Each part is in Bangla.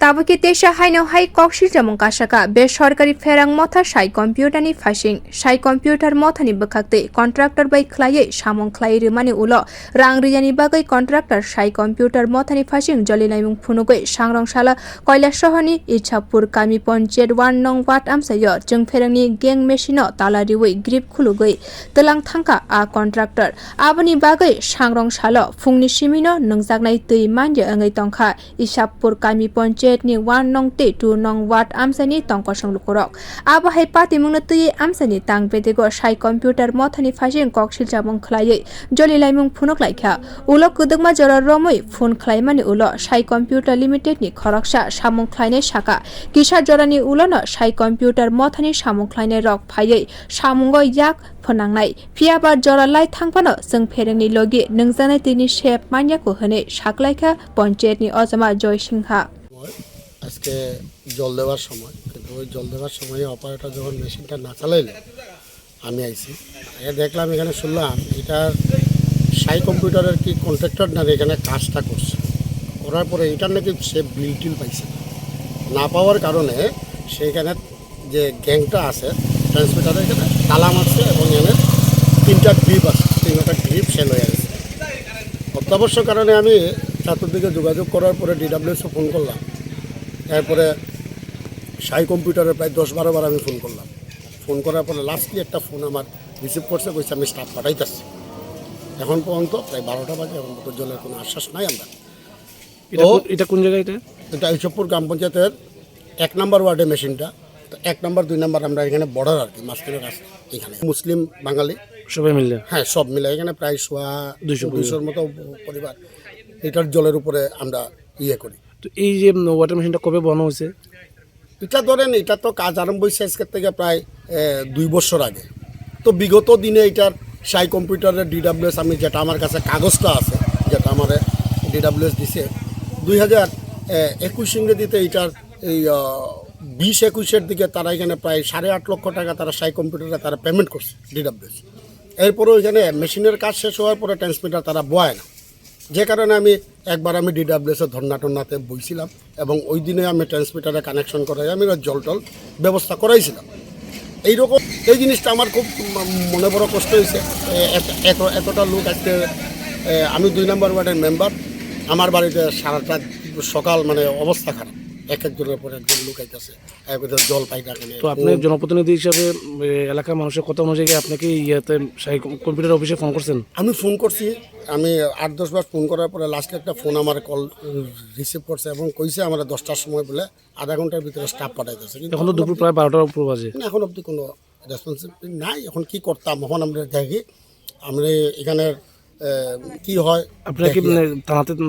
তাবুকি ṭeisa haino hai kokshi jamung kasaka besarkari pherang motha SAI computer ni phashing SAI computer motha ni bwkhak contractor by khwlai samwng khwlai rimani ulo rang rwya ni bagwi contractor SAI computer motha ni phashing jolilai phunoklawi samwng sala Kailashahar ni Ichhavpur kami panchayet 1 no.ward amchai jung pherang ni gang machine tala grip khulugwi telang thangka a contractor aboni bagwi samwng sala phungni simino nungjaknai tui manje angai tongkha Ichhavpur kami panchayet ni 1 no. 2 no.ward amchai ni tongkosong lukurok abo hai pati mungna tui amchai ni tang betego SAI computer motha ni phashing kokshil jamung khwlai jolilai phunoklawi kha ulo kudukma jora romoi phun khwlai mani ulo SAI computer limited ni khoroksa samwng khwlai ni saka kisa jora ni ulo no SAI computer motha ni samwng khwlai ni rok phai samwng yak phanangnai phiaba jolilai thangpano jung pherang ni logi nungjanai tini shep manya ko hane saklaikha panchayet ni ajama joy singha আজকে জল দেওয়ার সময় কিন্তু ওই জল দেওয়ার সময় অপারেটর যখন মেশিনটা না চালাইলে আমি আইছি দেখলাম এখানে শুনলাম এটা SAI কম্পিউটারের কি কন্ট্রাক্টর না এখানে কাজটা করছে করার পরে এটার নাকি সে বিল টিল পাইছে না পাওয়ার কারণে সেখানে যে গ্যাংটা আছে ট্রান্সমিটারের এখানে তালা মারছে এবং এখানে 3টা গ্রিপ আছে 3টা গ্রিপ সে লয়ে গেছে অত্যাবশ্যক কারণে আমি চাতুর্দিকে যোগাযোগ করার পরে DWSও ফোন করলাম এরপরে SAI কম্পিউটারে প্রায় 10-12 বার আমি ফোন করলাম ফোন করার পরে লাস্টলি একটা ফোন আমার রিসিভ করছে কইছে আমি স্টাফ পাঠাইতেছি এখন পর্যন্ত প্রায় 12টা বাজে এখন মতো জলের কোনো আশ্বাস নাই আমরা এটা কোন জায়গায় এটা ইচ্ছাপুর গ্রাম পঞ্চায়েতের 1 নম্বর ওয়ার্ডে মেশিনটা তো 1 নম্বর 2 নম্বর আমরা এখানে বর্ডার আর কি মাঝখানে রাস্তা এখানে মুসলিম বাঙালি সবাই মিলে হ্যাঁ সব মিলে এখানে প্রায় 200-200-র মতো পরিবার এটার জলের উপরে আমরা ইয়ে করি। তো এই যে ওয়াটার মেশিনটা কবে বানানো হয়েছে? এটা ধরেন এটা তো কাজ আরম্ভ হয়েছে আজকের থেকে প্রায় 2 বছর আগে তো বিগত দিনে এটার SAI কম্পিউটারের DWS আমি যেটা আমার কাছে কাগজটা আছে যেটা আমার DWS দিছে 2021 ইংরেজিতে এটার এই 20-21-এর দিকে তারা এখানে প্রায় 8.5 লক্ষ টাকা তারা SAI কম্পিউটারে তারা পেমেন্ট করছে DWS এরপরে এখানে মেশিনের কাজ শেষ হওয়ার পরে ট্রান্সমিটার তারা বয় না যে কারণে আমি একবার আমি DWSের ধর্নাটনাতে বইছিলাম এবং ওই দিনে আমি ট্রান্সমিটারে কানেকশন করাই আমি জল টল ব্যবস্থা করাইছিলাম এইরকম এই জিনিসটা আমার খুব মনে বড় কষ্ট হয়েছে এতটা লোক আজকে আমি 2 নম্বর ওয়ার্ডের মেম্বার আমার বাড়িতে সারাটা সকাল মানে অবস্থা খারাপ একজনের পর একজন লোক আইতেছে জল পাই না। তো আপনি জনপ্রতিনিধি হিসাবে এলাকার মানুষের কথা অনুযায়ী আপনাকে ইয়াতে SAI কম্পিউটার অফিসে ফোন করছেন? আমি ফোন করছি আমি 8-10 বার ফোন করার পরে লাস্টে একটা ফোন আমার কল রিসিভ করছে এবং কইছে আমরা 10টার সময় বলে আধা ঘন্টার ভিতরে স্টাফ পাঠাইতেছে কিন্তু এখন তো দুপুর প্রায় 12টার উপর বাজে এখন অবধি কোনো রেসপন্সিবিলিটি নাই এখন কি করতাম এখন আমরা দেখি আমরা এখানে কি হয়। আপনারা কি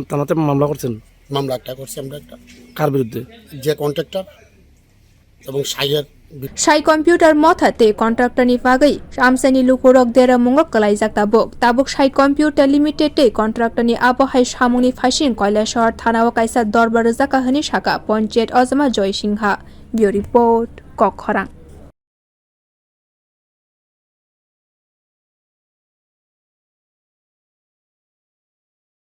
থানাতে মামলা করছেন? মামলা একটা করছি আমরা একটা কার বিরুদ্ধে? যে কন্ট্রাক্টর এবং SAI computer motha contractor ni bagwi amchai ni lukurok deramwng kwlaijak tabuk SAI computer limited contractor ni abo hai samwng ni phashing Kailashahar thano kaisa dorbar rwjakha hani saka panchayet ajama joy singha bureau report kok pherang।